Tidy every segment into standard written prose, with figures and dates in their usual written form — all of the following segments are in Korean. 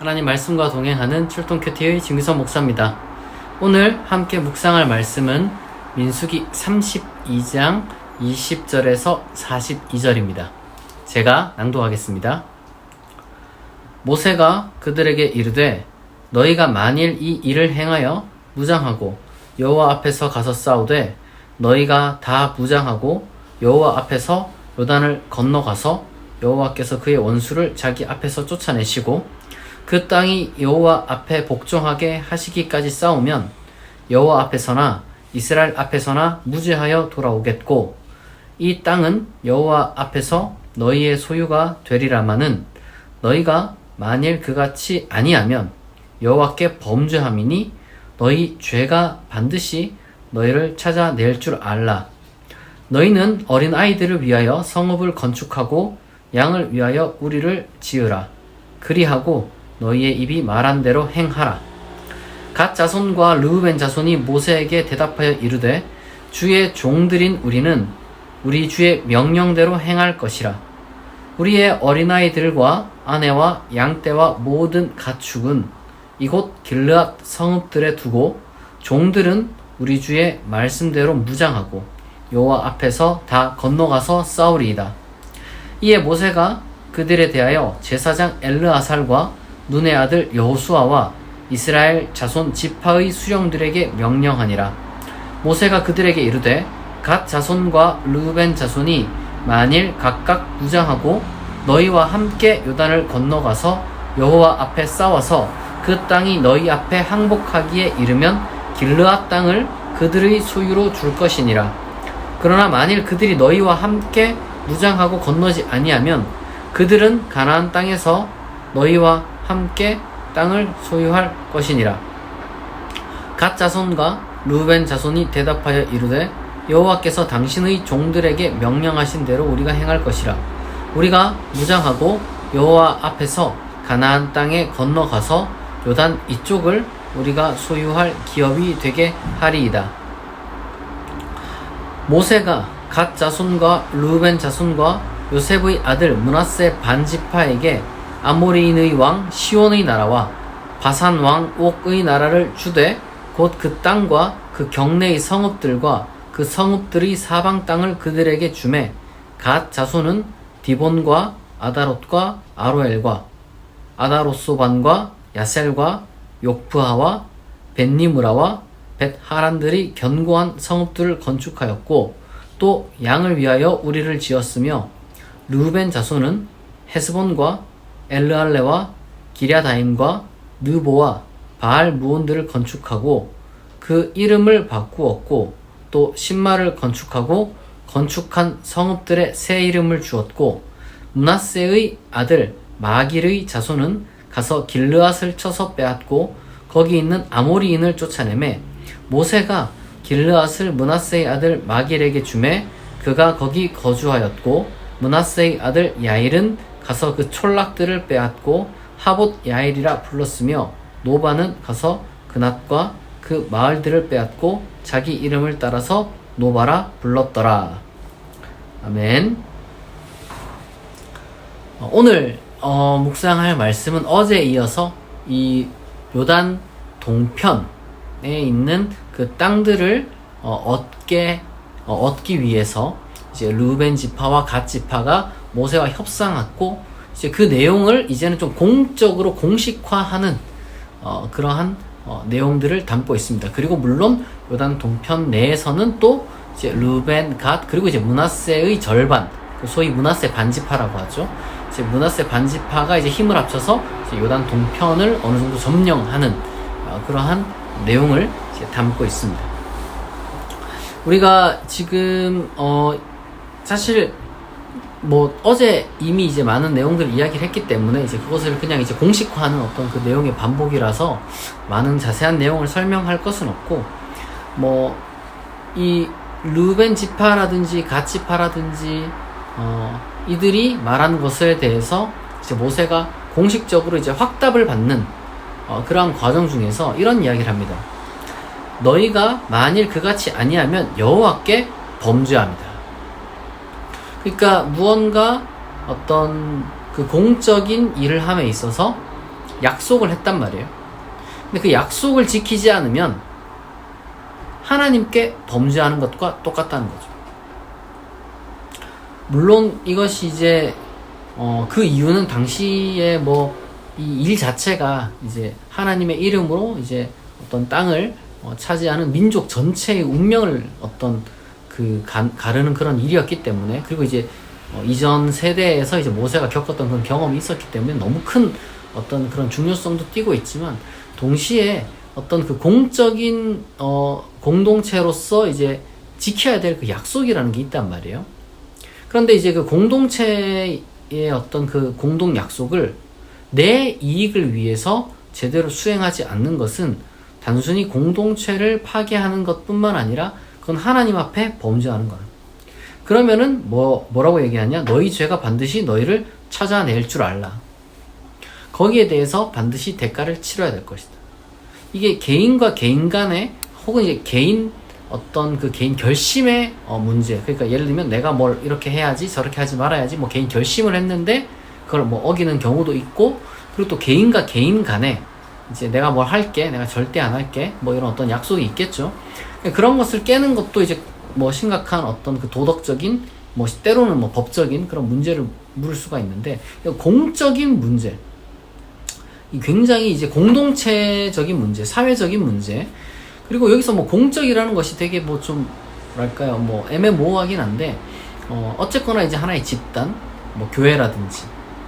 하나님 말씀과 동행하는 출동큐티의 진규선 목사입니다. 오늘 함께 묵상할 말씀은 민수기 32장 20절에서 42절입니다. 제가 낭독하겠습니다. 모세가 그들에게 이르되 너희가 만일 이 일을 행하여 무장하고 여호와 앞에서 가서 싸우되 너희가 다 무장하고 여호와 앞에서 요단을 건너가서 여호와께서 그의 원수를 자기 앞에서 쫓아내시고 그 땅이 여호와 앞에 복종하게 하시기까지 싸우면 여호와 앞에서나 이스라엘 앞에서나 무죄하여 돌아오겠고 이 땅은 여호와 앞에서 너희의 소유가 되리라마는 너희가 만일 그같이 아니하면 여호와께 범죄함이니 너희 죄가 반드시 너희를 찾아낼 줄 알라. 너희는 어린 아이들을 위하여 성읍을 건축하고 양을 위하여 우리를 지으라. 그리하고 너희의 입이 말한 대로 행하라. 갓 자손과 르우벤 자손이 모세에게 대답하여 이르되 주의 종들인 우리는 우리 주의 명령대로 행할 것이라. 우리의 어린아이들과 아내와 양떼와 모든 가축은 이곳 길르앗 성읍들에 두고 종들은 우리 주의 말씀대로 무장하고 여호와 앞에서 다 건너가서 싸우리이다. 이에 모세가 그들에 대하여 제사장 엘르아살과 눈의 아들 여호수아와 이스라엘 자손 지파의 수령들에게 명령하니라. 모세가 그들에게 이르되 갓 자손과 르우벤 자손이 만일 각각 무장하고 너희와 함께 요단을 건너가서 여호와 앞에 싸워서 그 땅이 너희 앞에 항복하기에 이르면 길르앗 땅을 그들의 소유로 줄 것이니라. 그러나 만일 그들이 너희와 함께 무장하고 건너지 아니하면 그들은 가나안 땅에서 너희와 함께 땅을 소유할 것이니라. 갓 자손과 르우벤 자손이 대답하여 이르되 여호와께서 당신의 종들에게 명령하신 대로 우리가 행할 것이라. 우리가 무장하고 여호와 앞에서 가나안 땅에 건너가서 요단 이쪽을 우리가 소유할 기업이 되게 하리이다. 모세가 갓 자손과 르우벤 자손과 요셉의 아들 므낫세 반지파에게 아모리인의 왕 시온의 나라와 바산 왕 옥의 나라를 주되 곧 그 땅과 그 경내의 성읍들과 그 성읍들의 사방 땅을 그들에게 주매 갓 자손은 디본과 아다롯과 아로엘과 아다롯소반과 야셀과 욕프하와 벳니므라와 벳하란들이 견고한 성읍들을 건축하였고 또 양을 위하여 우리를 지었으며 르우벤 자손은 헤스본과 엘르알레와 기랴다임과 느보와 바알 무온들을 건축하고 그 이름을 바꾸었고 또 신마를 건축하고 건축한 성읍들의 새 이름을 주었고 므낫세의 아들 마길의 자손은 가서 길르앗을 쳐서 빼앗고 거기 있는 아모리인을 쫓아내매 모세가 길르앗을 므낫세의 아들 마길에게 주매 그가 거기 거주하였고 므낫세의 아들 야일은 가서 그 촌락들을 빼앗고 하봇 야일이라 불렀으며 노바는 가서 그낫과 그 마을들을 빼앗고 자기 이름을 따라서 노바라 불렀더라. 아멘. 오늘 묵상할 말씀은 어제에 이어서 이 요단 동편에 있는 그 땅들을 얻기 위해서 이제 르우벤 지파와 갓 지파가 모세와 협상했고 이제 그 내용을 이제는 좀 공적으로 공식화하는 그러한 내용들을 담고 있습니다. 그리고 물론 요단 동편 내에서는 또 이제 르우벤, 갓 그리고 이제 므낫세의 절반, 소위 므낫세 반지파라고 하죠. 이제 므낫세 반지파가 이제 힘을 합쳐서 이제 요단 동편을 어느 정도 점령하는 그러한 내용을 이제 담고 있습니다. 우리가 지금 사실 뭐 어제 이미 이제 많은 내용들을 이야기를 했기 때문에 이제 그것을 그냥 이제 공식화하는 어떤 그 내용의 반복이라서 많은 자세한 내용을 설명할 것은 없고 뭐 이 르우벤 지파라든지 갓 지파라든지 이들이 말한 것에 대해서 이제 모세가 공식적으로 이제 확답을 받는 그러한 과정 중에서 이런 이야기를 합니다. 너희가 만일 그같이 아니하면 여호와께 범죄합니다. 그러니까 무언가 어떤 그 공적인 일을 함에 있어서 약속을 했단 말이에요. 근데 그 약속을 지키지 않으면 하나님께 범죄하는 것과 똑같다는 거죠. 물론 이것이 이제 그 이유는 당시에 뭐 이 일 자체가 이제 하나님의 이름으로 이제 어떤 땅을 차지하는 민족 전체의 운명을 어떤 그 가르는 그런 일이었기 때문에, 그리고 이제 이전 세대에서 이제 모세가 겪었던 그런 경험이 있었기 때문에 너무 큰 어떤 그런 중요성도 띠고 있지만, 동시에 어떤 그 공적인 공동체로서 이제 지켜야 될 그 약속이라는 게 있단 말이에요. 그런데 이제 그 공동체의 어떤 그 공동 약속을 내 이익을 위해서 제대로 수행하지 않는 것은 단순히 공동체를 파괴하는 것뿐만 아니라 그건 하나님 앞에 범죄하는 거야. 그러면은 뭐라고 얘기하냐? 너희 죄가 반드시 너희를 찾아낼 줄 알라. 거기에 대해서 반드시 대가를 치러야 될 것이다. 이게 개인과 개인 간의, 혹은 이제 개인 어떤 그 개인 결심의 문제. 그러니까 예를 들면 내가 뭘 이렇게 해야지 저렇게 하지 말아야지 뭐 개인 결심을 했는데 그걸 뭐 어기는 경우도 있고, 그리고 또 개인과 개인 간에 이제 내가 뭘 할게, 내가 절대 안 할게, 뭐 이런 어떤 약속이 있겠죠. 그런 것을 깨는 것도 이제 뭐 심각한 어떤 그 도덕적인, 뭐 때로는 뭐 법적인 그런 문제를 물을 수가 있는데, 공적인 문제, 굉장히 이제 공동체적인 문제, 사회적인 문제, 그리고 여기서 뭐 공적이라는 것이 되게 뭐 좀 뭐랄까요, 뭐 애매모호하긴 한데 어쨌거나 이제 하나의 집단, 뭐 교회라든지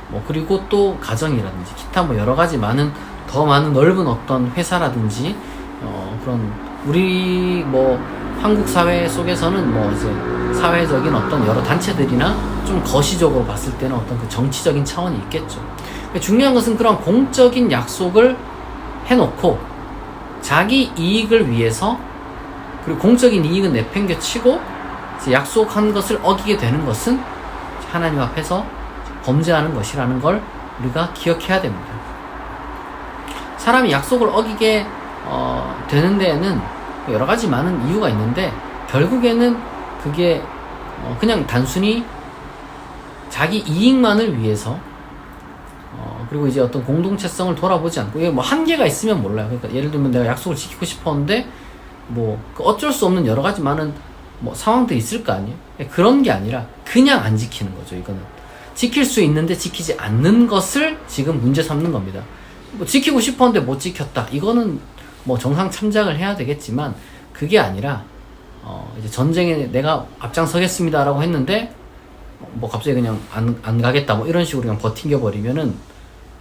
뭐 그리고 또 가정이라든지 기타 뭐 여러 가지 더 많은 넓은 어떤 회사라든지 그런 우리 뭐 한국 사회 속에서는 뭐 이제 사회적인 어떤 여러 단체들이나 좀 거시적으로 봤을 때는 어떤 그 정치적인 차원이 있겠죠. 중요한 것은 그런 공적인 약속을 해놓고 자기 이익을 위해서, 그리고 공적인 이익은 내팽개치고 이제 약속한 것을 어기게 되는 것은 하나님 앞에서 범죄하는 것이라는 걸 우리가 기억해야 됩니다. 사람이 약속을 어기게 되는 데에는 여러 가지 많은 이유가 있는데, 결국에는 그게 그냥 단순히 자기 이익만을 위해서 그리고 이제 어떤 공동체성을 돌아보지 않고, 이게 뭐 한계가 있으면 몰라요. 그러니까 예를 들면 내가 약속을 지키고 싶었는데 뭐 어쩔 수 없는 여러 가지 많은 뭐 상황들이 있을 거 아니에요. 그런 게 아니라 그냥 안 지키는 거죠. 이거는 지킬 수 있는데 지키지 않는 것을 지금 문제 삼는 겁니다. 뭐 지키고 싶었는데 못 지켰다, 이거는 뭐 정상 참작을 해야 되겠지만, 그게 아니라 이제 전쟁에 내가 앞장서겠습니다라고 했는데 뭐 갑자기 그냥 안 가겠다 뭐 이런 식으로 그냥 버팅겨 버리면은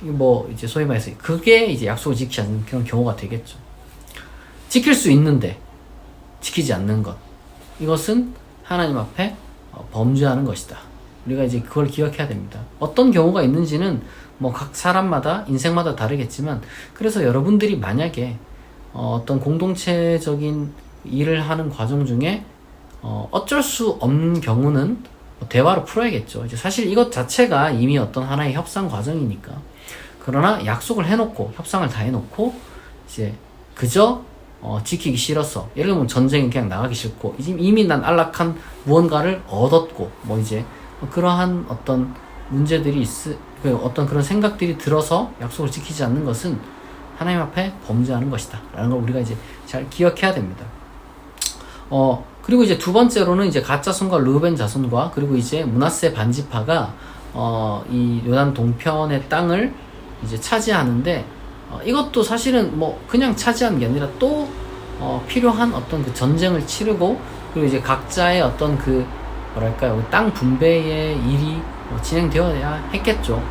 뭐 이제 소위 말해서 그게 이제 약속을 지키지 않는 그런 경우가 되겠죠. 지킬 수 있는데 지키지 않는 것, 이것은 하나님 앞에 범죄하는 것이다. 우리가 이제 그걸 기억해야 됩니다. 어떤 경우가 있는지는 뭐 각 사람마다 인생마다 다르겠지만, 그래서 여러분들이 만약에 어떤 공동체적인 일을 하는 과정 중에 어쩔 수 없는 경우는 대화로 풀어야겠죠. 이제 사실 이것 자체가 이미 어떤 하나의 협상 과정이니까. 그러나 약속을 해놓고 협상을 다 해놓고 이제 그저 지키기 싫어서, 예를 들면 전쟁에 그냥 나가기 싫고 이미 난 안락한 무언가를 얻었고 뭐 이제 그러한 어떤 문제들이 어떤 그런 생각들이 들어서 약속을 지키지 않는 것은 하나님 앞에 범죄하는 것이다 라는 걸 우리가 이제 잘 기억해야 됩니다. 그리고 이제 두 번째로는 이제 갓 자손과 르우벤 자손과 그리고 이제 므낫세 반지파가 이 요단 동편의 땅을 이제 차지하는데, 이것도 사실은 뭐 그냥 차지하는 게 아니라 또 필요한 어떤 그 전쟁을 치르고, 그리고 이제 각자의 어떤 그 뭐랄까요, 땅 분배의 일이 진행되어야 했겠죠.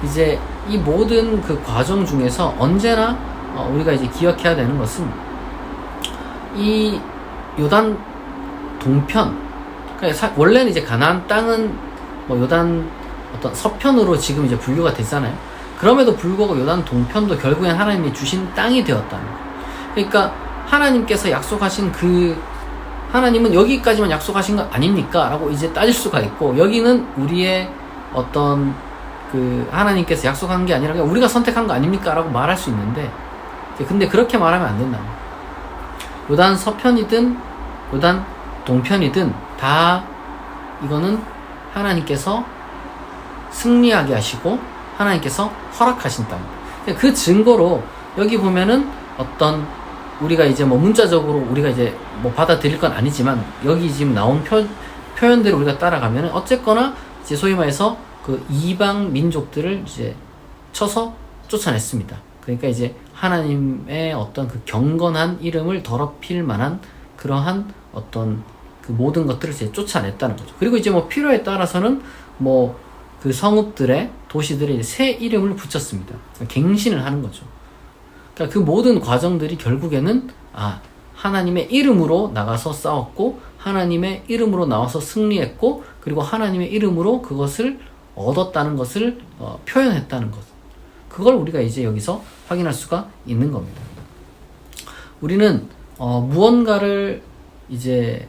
이제 이 모든 그 과정 중에서 언제나 우리가 이제 기억해야 되는 것은 이 요단 동편, 그러니까 원래는 이제 가나안 땅은 뭐 요단 어떤 서편으로 지금 이제 분류가 됐잖아요. 그럼에도 불구하고 요단 동편도 결국엔 하나님이 주신 땅이 되었다는 거예요. 그러니까 하나님께서 약속하신 하나님은 여기까지만 약속하신 거 아닙니까? 라고 이제 따질 수가 있고, 여기는 우리의 어떤 하나님께서 약속한 게 아니라 그냥 우리가 선택한 거 아닙니까? 라고 말할 수 있는데, 근데 그렇게 말하면 안 된다. 요단 서편이든 요단 동편이든 다 이거는 하나님께서 승리하게 하시고 하나님께서 허락하신 땅. 그 증거로 여기 보면은 어떤 우리가 이제 뭐 문자적으로 우리가 이제 뭐 받아들일 건 아니지만 여기 지금 나온 표현대로 우리가 따라가면은 어쨌거나 이제 소위 말해서 그 이방 민족들을 이제 쳐서 쫓아냈습니다. 그러니까 이제 하나님의 어떤 그 경건한 이름을 더럽힐 만한 그러한 어떤 그 모든 것들을 이제 쫓아냈다는 거죠. 그리고 이제 뭐 필요에 따라서는 뭐 그 성읍들의 도시들의 이제 새 이름을 붙였습니다. 갱신을 하는 거죠. 그러니까 그 모든 과정들이 결국에는 하나님의 이름으로 나가서 싸웠고 하나님의 이름으로 나와서 승리했고 그리고 하나님의 이름으로 그것을 얻었다는 것을 표현했다는 것. 그걸 우리가 이제 여기서 확인할 수가 있는 겁니다. 우리는 무언가를 이제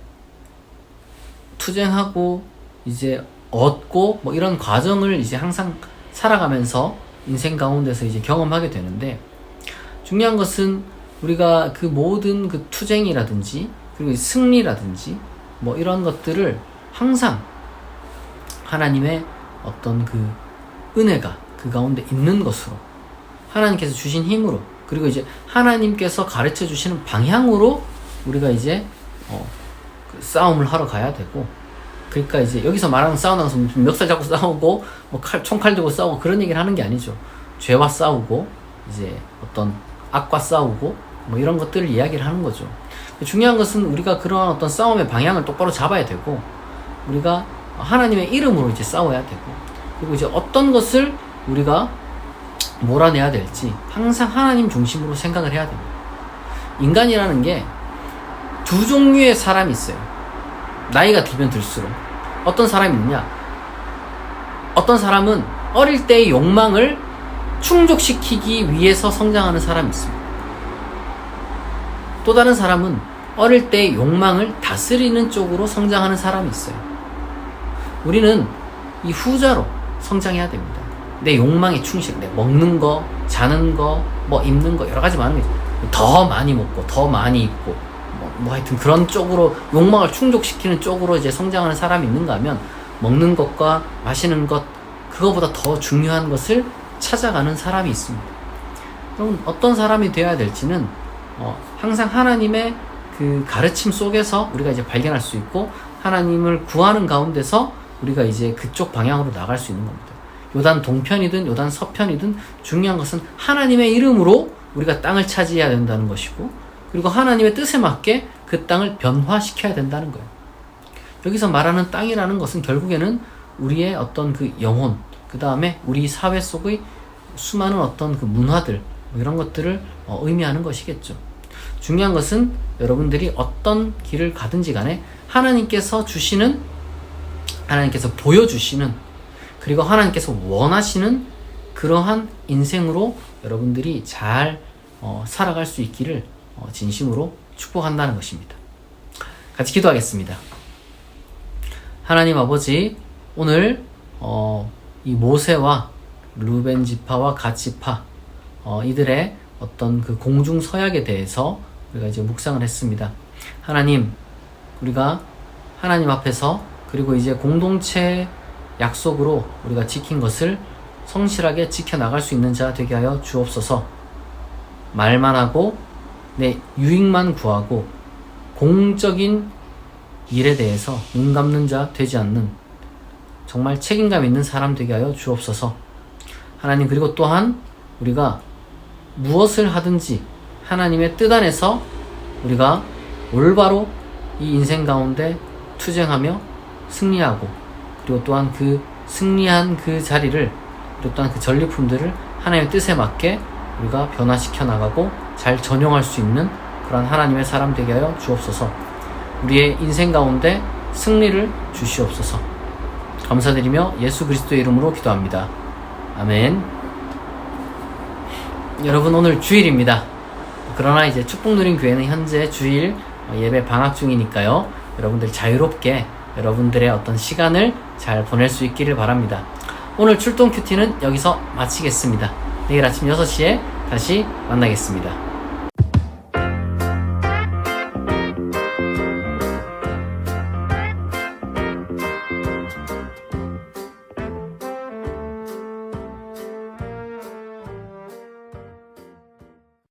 투쟁하고 이제 얻고 뭐 이런 과정을 이제 항상 살아가면서 인생 가운데서 이제 경험하게 되는데 중요한 것은 우리가 그 모든 그 투쟁이라든지 그리고 승리라든지 뭐 이런 것들을 항상 하나님의 어떤 그 은혜가 그 가운데 있는 것으로 하나님께서 주신 힘으로 그리고 이제 하나님께서 가르쳐 주시는 방향으로 우리가 이제 그 싸움을 하러 가야 되고 그러니까 이제 여기서 말하는 싸우는 것은 멱살 잡고 싸우고 뭐 총칼 들고 싸우고 그런 얘기를 하는 게 아니죠. 죄와 싸우고 이제 어떤 악과 싸우고 뭐 이런 것들을 이야기를 하는 거죠. 중요한 것은 우리가 그러한 어떤 싸움의 방향을 똑바로 잡아야 되고 우리가 하나님의 이름으로 이제 싸워야 되고 그리고 이제 어떤 것을 우리가 몰아내야 될지 항상 하나님 중심으로 생각을 해야 됩니다. 인간이라는 게 두 종류의 사람이 있어요. 나이가 들면 들수록 어떤 사람이 있느냐, 어떤 사람은 어릴 때의 욕망을 충족시키기 위해서 성장하는 사람이 있습니다. 또 다른 사람은 어릴 때의 욕망을 다스리는 쪽으로 성장하는 사람이 있어요. 우리는 이 후자로 성장해야 됩니다. 내 욕망에 충실, 내 먹는 거, 자는 거, 뭐 입는 거 여러 가지 많은 게 있어요. 더 많이 먹고 더 많이 입고 뭐 하여튼 그런 쪽으로 욕망을 충족시키는 쪽으로 이제 성장하는 사람이 있는가 하면 먹는 것과 마시는 것 그거보다 더 중요한 것을 찾아가는 사람이 있습니다. 그럼 어떤 사람이 되어야 될지는 항상 하나님의 그 가르침 속에서 우리가 이제 발견할 수 있고 하나님을 구하는 가운데서 우리가 이제 그쪽 방향으로 나갈 수 있는 겁니다. 요단 동편이든 요단 서편이든 중요한 것은 하나님의 이름으로 우리가 땅을 차지해야 된다는 것이고 그리고 하나님의 뜻에 맞게 그 땅을 변화시켜야 된다는 거예요. 여기서 말하는 땅이라는 것은 결국에는 우리의 어떤 그 영혼, 그 다음에 우리 사회 속의 수많은 어떤 그 문화들 뭐 이런 것들을 의미하는 것이겠죠. 중요한 것은 여러분들이 어떤 길을 가든지 간에 하나님께서 주시는, 하나님께서 보여주시는, 그리고 하나님께서 원하시는 그러한 인생으로 여러분들이 잘 살아갈 수 있기를 진심으로 축복한다는 것입니다. 같이 기도하겠습니다. 하나님 아버지, 오늘 이 모세와 루벤 지파와 갓 지파 이들의 어떤 그 공중 서약에 대해서 우리가 이제 묵상을 했습니다. 하나님, 우리가 하나님 앞에서 그리고 이제 공동체 약속으로 우리가 지킨 것을 성실하게 지켜나갈 수 있는 자 되게 하여 주옵소서. 말만 하고 내 유익만 구하고 공적인 일에 대해서 눈 감는 자 되지 않는 정말 책임감 있는 사람 되게 하여 주옵소서. 하나님, 그리고 또한 우리가 무엇을 하든지 하나님의 뜻 안에서 우리가 올바로 이 인생 가운데 투쟁하며 승리하고, 그리고 또한 그 승리한 그 자리를, 그리고 또한 그 전리품들을 하나님의 뜻에 맞게 우리가 변화시켜 나가고 잘 전용할 수 있는 그런 하나님의 사람 되게 하여 주옵소서. 우리의 인생 가운데 승리를 주시옵소서. 감사드리며 예수 그리스도의 이름으로 기도합니다. 아멘. 여러분, 오늘 주일입니다. 그러나 이제 축복누린 교회는 현재 주일 예배 방학 중이니까요, 여러분들 자유롭게 여러분들의 어떤 시간을 잘 보낼 수 있기를 바랍니다. 오늘 출동 큐티는 여기서 마치겠습니다. 내일 아침 6시에 다시 만나겠습니다.